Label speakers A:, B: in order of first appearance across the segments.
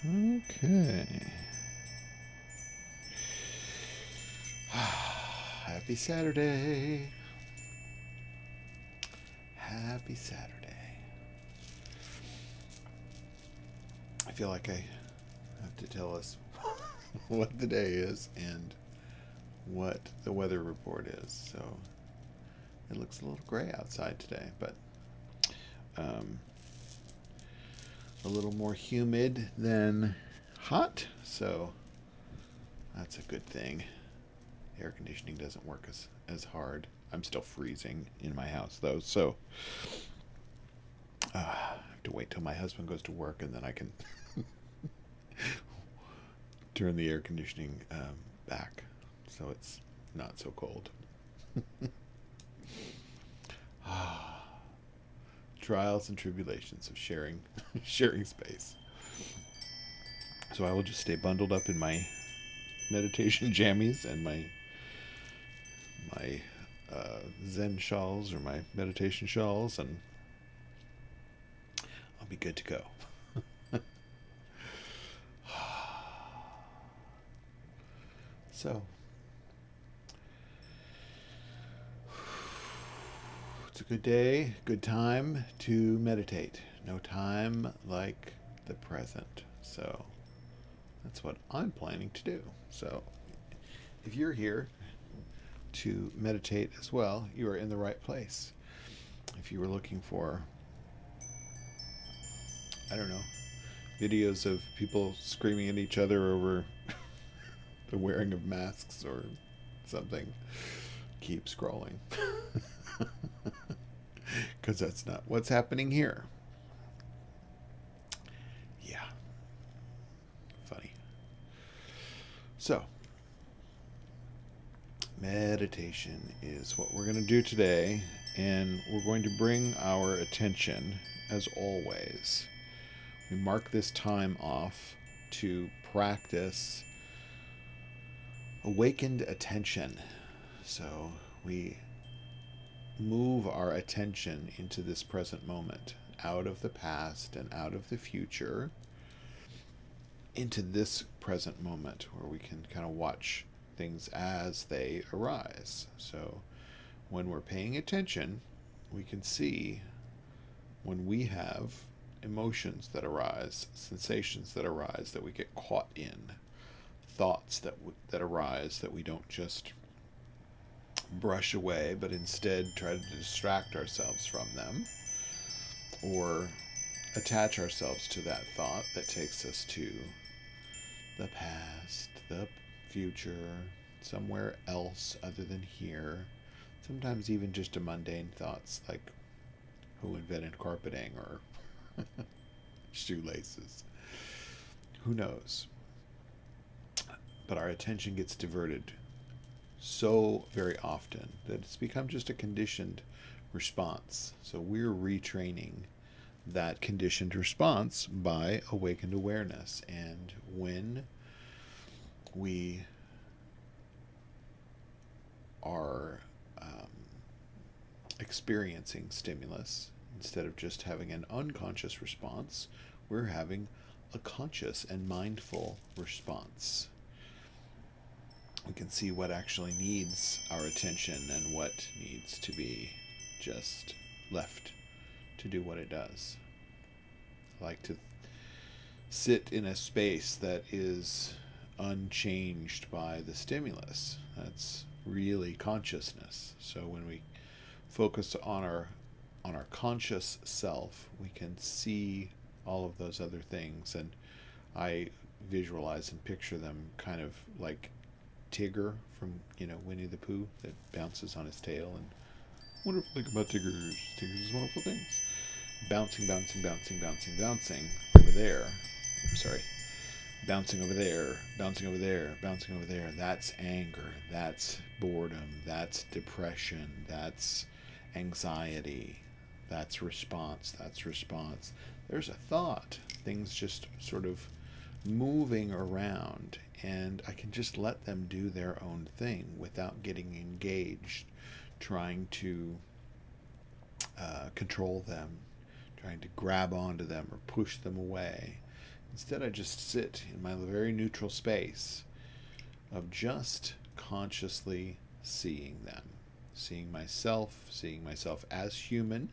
A: Okay. Happy Saturday. Happy Saturday. I feel like I have to tell us what the day is and what the weather report is. So it looks a little gray outside today, but a little more humid than hot. So that's a good thing. Air conditioning doesn't work as hard. I'm still freezing in my house though, so I have to wait till my husband goes to work and then I can turn the air conditioning back so it's not so cold. Trials and tribulations of sharing space. So I will just stay bundled up in my meditation jammies and my Zen shawls or my meditation shawls, and I'll be good to go. So it's a good day, good time to meditate. No time like the present. So that's what I'm planning to do. So if you're here to meditate as well, you are in the right place. If you were looking for, I don't know, videos of people screaming at each other over the wearing of masks or something, keep scrolling. Because that's not what's happening here. Yeah. Funny. So, meditation is what we're going to do today, and we're going to bring our attention, as always. We mark this time off to practice awakened attention. So we move our attention into this present moment, out of the past and out of the future, into this present moment where we can kind of watch things as they arise. So when we're paying attention, we can see when we have emotions that arise, sensations that arise that we get caught in, thoughts that arise that we don't just brush away, but instead try to distract ourselves from them or attach ourselves to that thought that takes us to the past, the future, somewhere else other than here. Sometimes even just a mundane thoughts like who invented carpeting or shoelaces. Who knows? But our attention gets diverted so very often that it's become just a conditioned response. So we're retraining that conditioned response by awakened awareness. And when we are experiencing stimulus, instead of just having an unconscious response, we're having a conscious and mindful response. We can see what actually needs our attention and what needs to be just left to do what it does. I like to sit in a space that is unchanged by the stimulus. That's really consciousness. So when we focus on our conscious self, we can see all of those other things, and I visualize and picture them kind of like Tigger from Winnie the Pooh that bounces on his tail. And wonderful thing about Tigger's is wonderful things. Bouncing, bouncing, bouncing, bouncing, bouncing over there. I'm sorry. Bouncing over there, bouncing over there, bouncing over there. That's anger. That's boredom. That's depression. That's anxiety. That's response. That's response. There's a thought. Things just sort of moving around, and I can just let them do their own thing without getting engaged, trying to control them, trying to grab onto them or push them away. Instead, I just sit in my very neutral space of just consciously seeing them, seeing myself as human,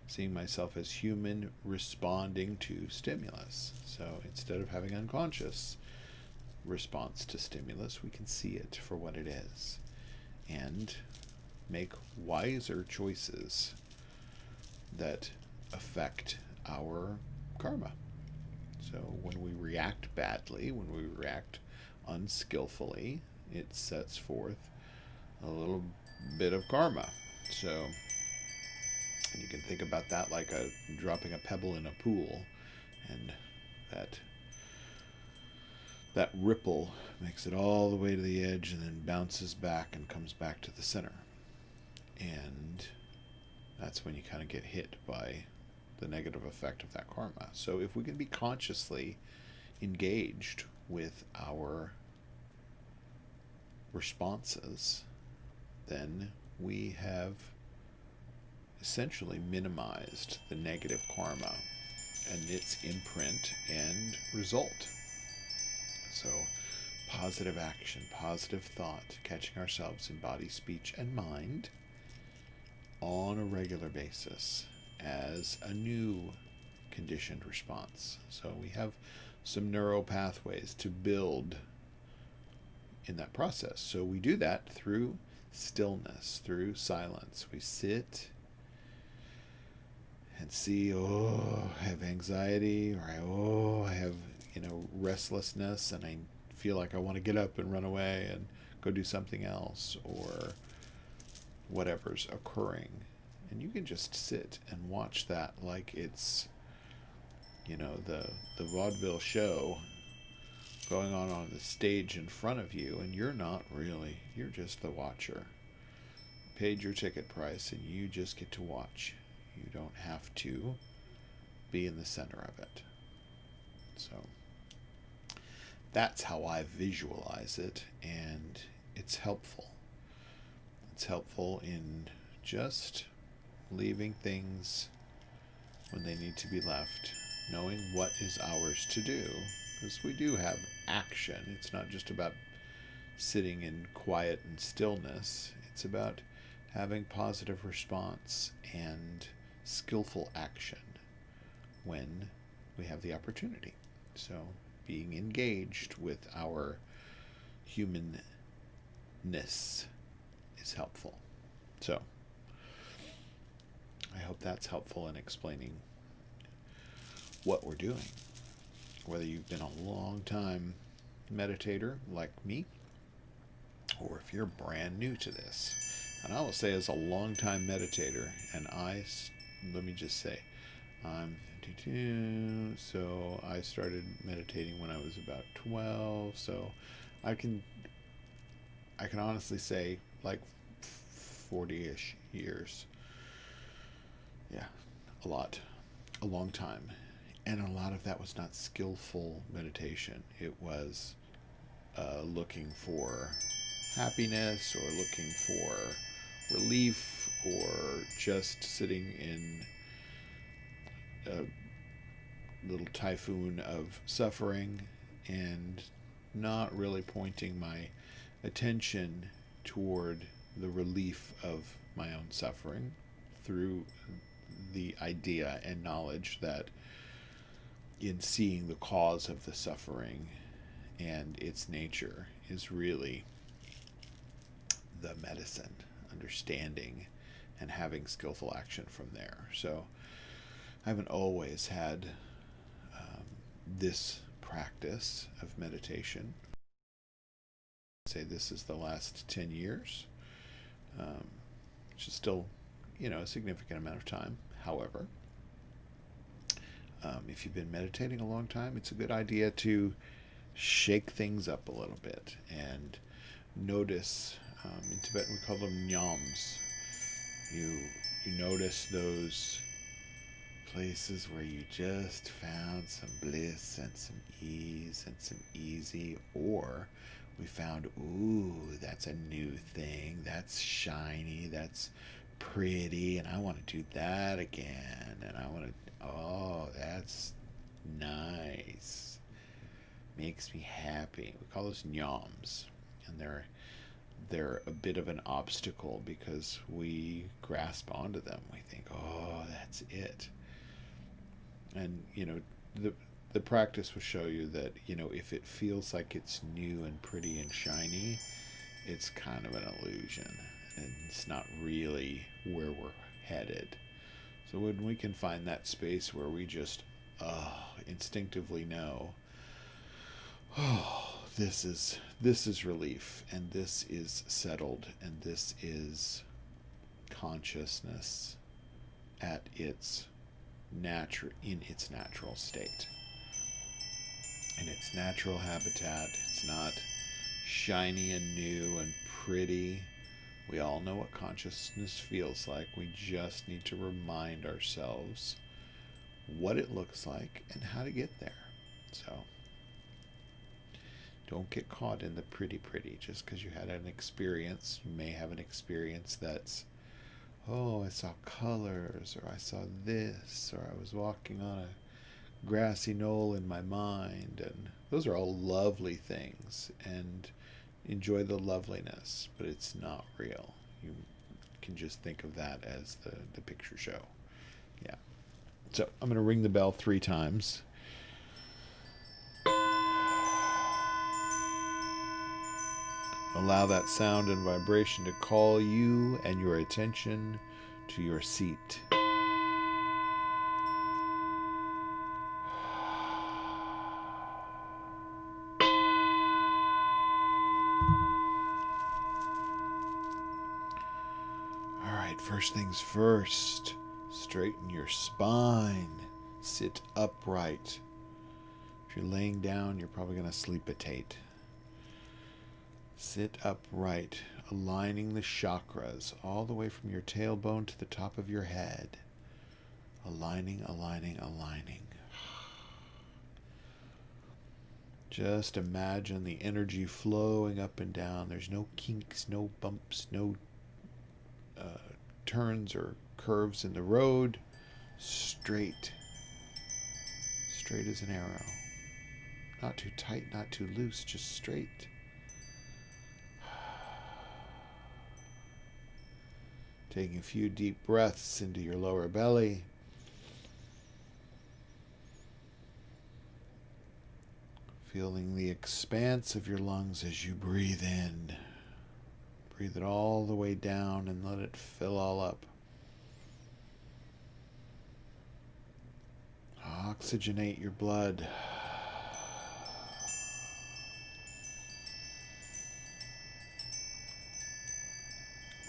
A: seeing myself as human responding to stimulus. So instead of having unconscious response to stimulus, we can see it for what it is and make wiser choices that affect our karma. So when we react badly, when we react unskillfully, it sets forth a little bit of karma. So you can think about that like dropping a pebble in a pool, and that ripple makes it all the way to the edge and then bounces back and comes back to the center. And that's when you kind of get hit by the negative effect of that karma. So if we can be consciously engaged with our responses, then we have essentially minimized the negative karma and its imprint and result. So positive action, positive thought, catching ourselves in body, speech, and mind on a regular basis as a new conditioned response. So we have some neural pathways to build in that process. So we do that through stillness, through silence. We sit and see, oh, I have anxiety, or I have, restlessness, and I feel like I want to get up and run away and go do something else, or whatever's occurring. And you can just sit and watch that like it's, the vaudeville show going on the stage in front of you, and you're not really, you're just the watcher. Paid your ticket price, and you just get to watch. You don't have to be in the center of it. So that's how I visualize it, and it's helpful. It's helpful in just leaving things when they need to be left, knowing what is ours to do, because we do have action. It's not just about sitting in quiet and stillness. It's about having positive response and skillful action when we have the opportunity. So being engaged with our humanness is helpful. So I hope that's helpful in explaining what we're doing. Whether you've been a long time meditator like me, or if you're brand new to this. And I will say, as a long time meditator, and let me just say, I'm 52, so I started meditating when I was about 12, so I can honestly say like 40-ish years. Yeah, a long time. And a lot of that was not skillful meditation. It was looking for happiness, or looking for relief, or just sitting in a little typhoon of suffering and not really pointing my attention toward the relief of my own suffering through the idea and knowledge that in seeing the cause of the suffering and its nature is really the medicine, understanding and having skillful action from there. So I haven't always had this practice of meditation. I'd say this is the last 10 years, which is still, a significant amount of time. However, if you've been meditating a long time, it's a good idea to shake things up a little bit and notice. In Tibetan, we call them nyams. You notice those places where you just found some bliss and some ease and some easy, or we found, ooh, that's a new thing, that's shiny, that's pretty, and I want to do that again, and I want to, oh, that's nice. makes me happy. We call those nyoms, and they're a bit of an obstacle because we grasp onto them. We think, oh, that's it. And the practice will show you that if it feels like it's new and pretty and shiny, it's kind of an illusion, and it's not really where we're headed. So when we can find that space where we just instinctively know, oh, this is relief, and this is settled, and this is consciousness at its natural state, in its natural habitat. It's not shiny and new and pretty. We all know what consciousness feels like. We just need to remind ourselves what it looks like and how to get there. So don't get caught in the pretty. Just because you had an experience, you may have an experience that's, oh, I saw colors, or I saw this, or I was walking on a grassy knoll in my mind, and those are all lovely things, and enjoy the loveliness, but it's not real. You can just think of that as the picture show. Yeah. So I'm going to ring the bell 3 times. Allow that sound and vibration to call you and your attention to your seat. All right, first things first, straighten your spine. Sit upright. If you're laying down, you're probably going to sleepitate. Sit upright, aligning the chakras all the way from your tailbone to the top of your head. Aligning. Just imagine the energy flowing up and down. There's no kinks, no bumps, no turns or curves in the road. Straight as an arrow. Not too tight, not too loose, just straight. Taking a few deep breaths into your lower belly. Feeling the expanse of your lungs as you breathe in. Breathe it all the way down and let it fill all up. Oxygenate your blood.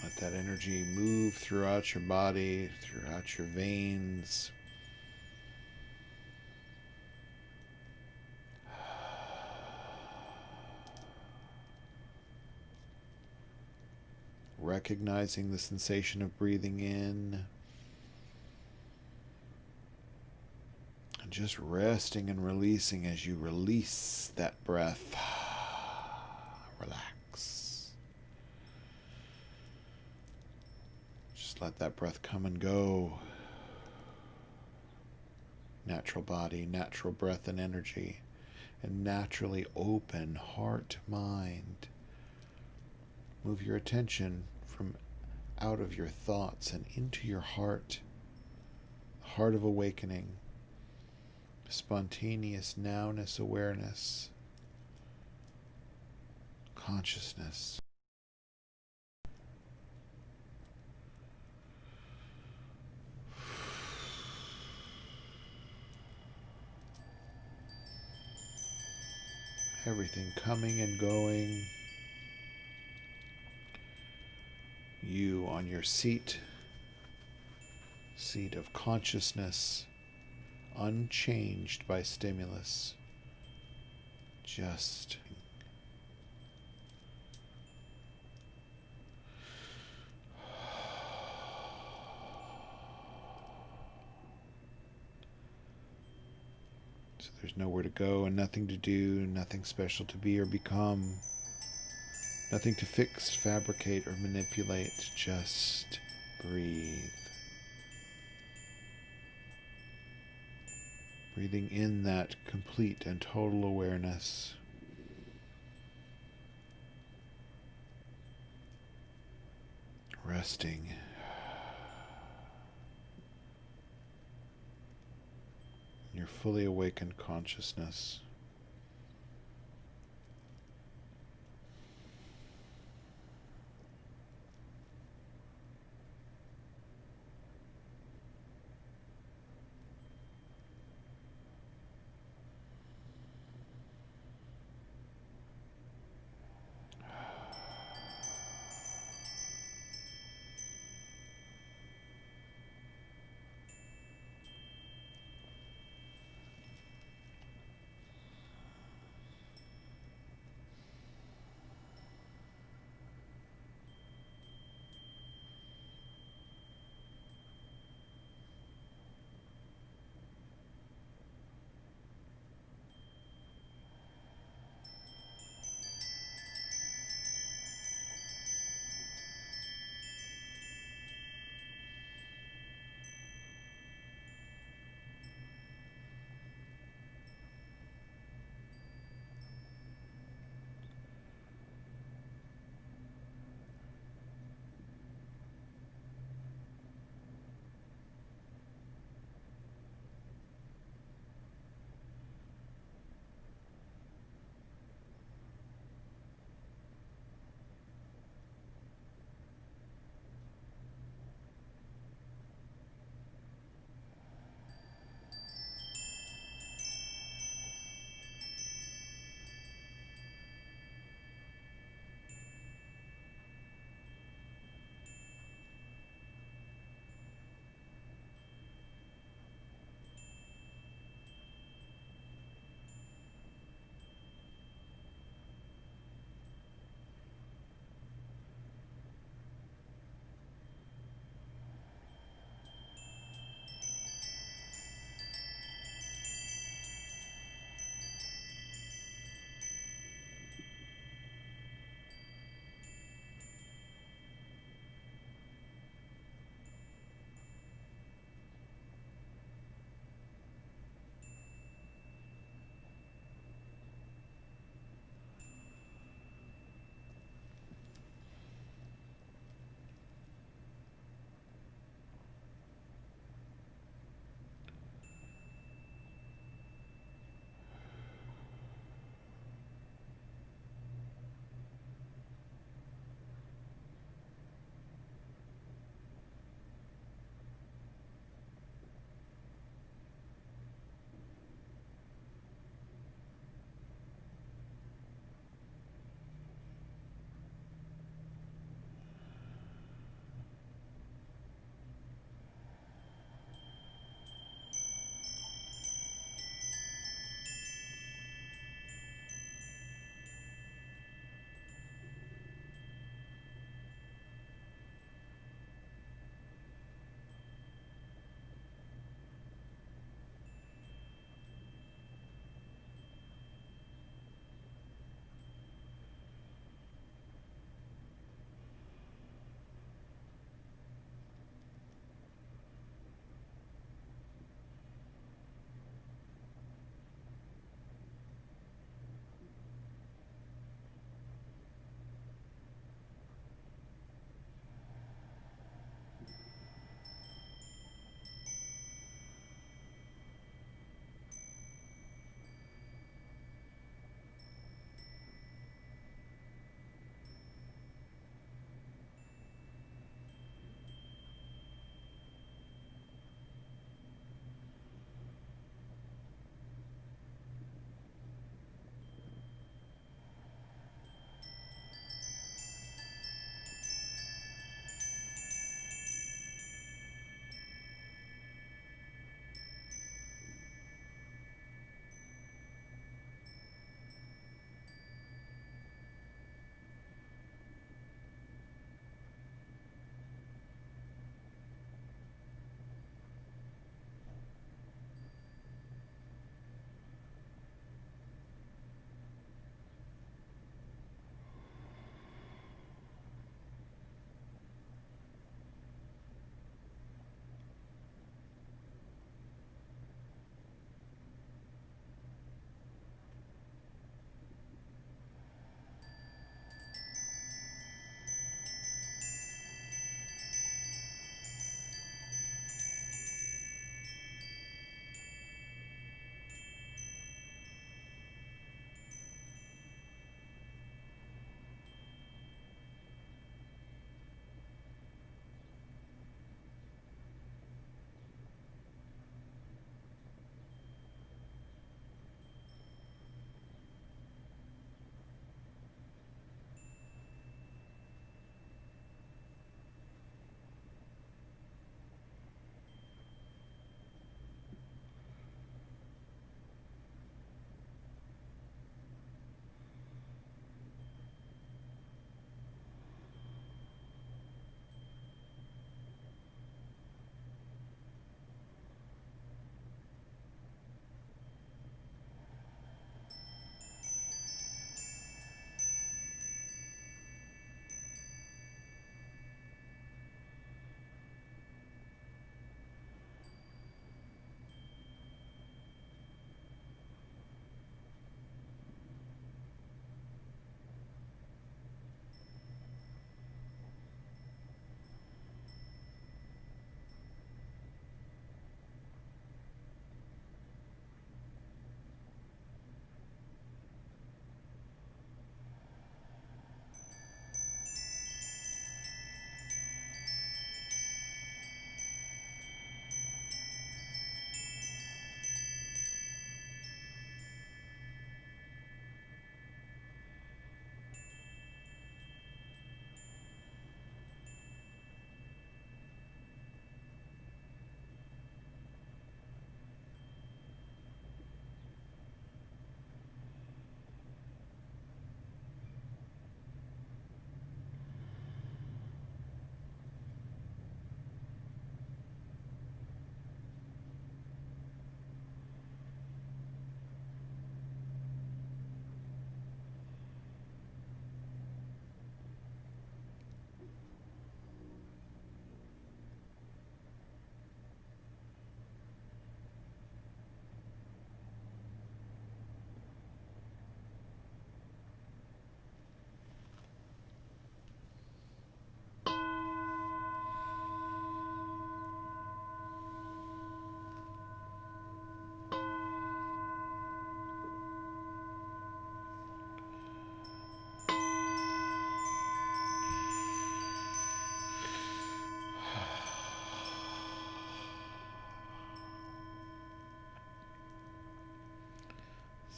A: Let that energy move throughout your body, throughout your veins. Recognizing the sensation of breathing in. And just resting and releasing as you release that breath. Relax. Just let that breath come and go. Natural body, natural breath and energy. And naturally open heart, mind. Move your attention from out of your thoughts and into your heart. The heart of awakening. Spontaneous nowness awareness. Consciousness. Everything coming and going. You on your seat of consciousness, unchanged by stimulus, just so there's nowhere to go and nothing to do, nothing special to be or become. Nothing to fix, fabricate, or manipulate. Just breathe. Breathing in that complete and total awareness. resting. Your fully awakened consciousness.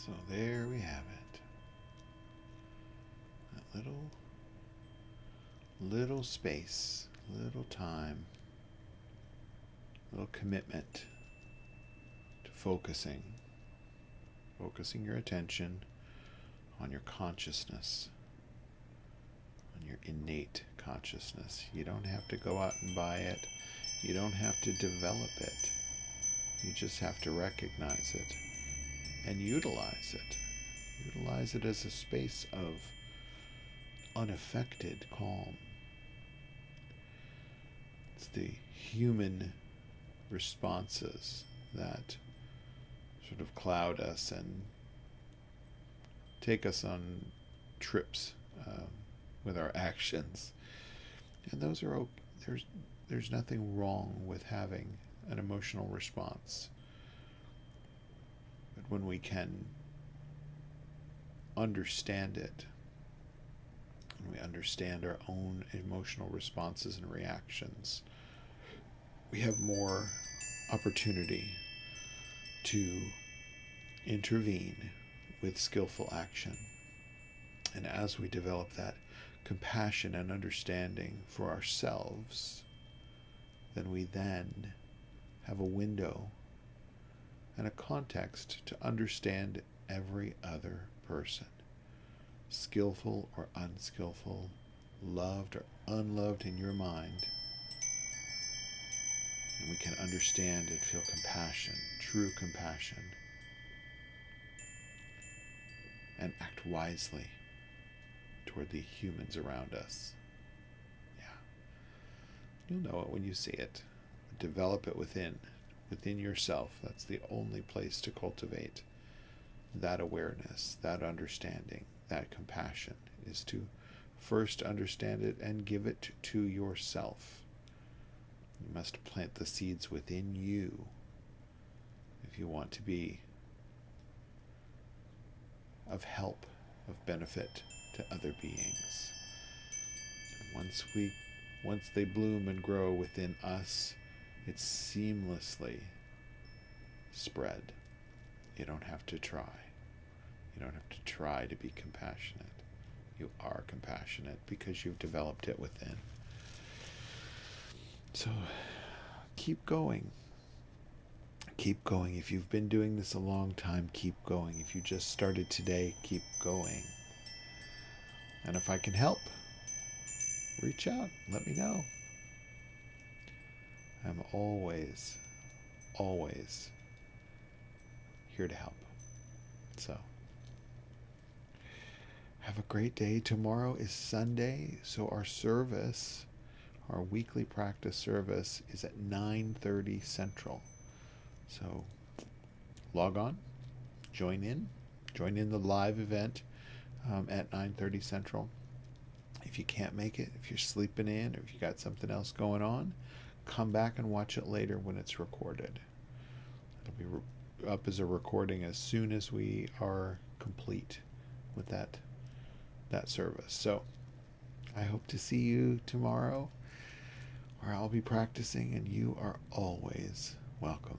A: So there we have it. That little space, little time, little commitment to focusing your attention on your consciousness, on your innate consciousness. You don't have to go out and buy it. You don't have to develop it. You just have to recognize it and utilize it. Utilize it as a space of unaffected calm. It's the human responses that sort of cloud us and take us on trips with our actions. And those are there's nothing wrong with having an emotional response. But when we can understand it, when we understand our own emotional responses and reactions, we have more opportunity to intervene with skillful action. And as we develop that compassion and understanding for ourselves, then we then have a window and a context to understand every other person, skillful or unskillful, loved or unloved in your mind. And we can understand and feel compassion, true compassion, and act wisely toward the humans around us. Yeah. You'll know it when you see it. Develop it within yourself. That's the only place to cultivate that awareness, that understanding, that compassion, is to first understand it and give it to yourself. You must plant the seeds within you if you want to be of help, of benefit to other beings. Once they bloom and grow within us, it's seamlessly spread. You don't have to try. You don't have to try to be compassionate. You are compassionate because you've developed it within. So keep going. Keep going. If you've been doing this a long time, keep going. If you just started today, keep going. And if I can help, reach out. Let me know. I'm always here to help. So, have a great day. Tomorrow is Sunday, so our service, our weekly practice service, is at 9:30 Central. So, log on, join in the live event at 9:30 Central. If you can't make it, if you're sleeping in, or if you got something else going on, come back and watch it later when it's recorded. It'll be up as a recording as soon as we are complete with that service. So I hope to see you tomorrow, where I'll be practicing, and you are always welcome.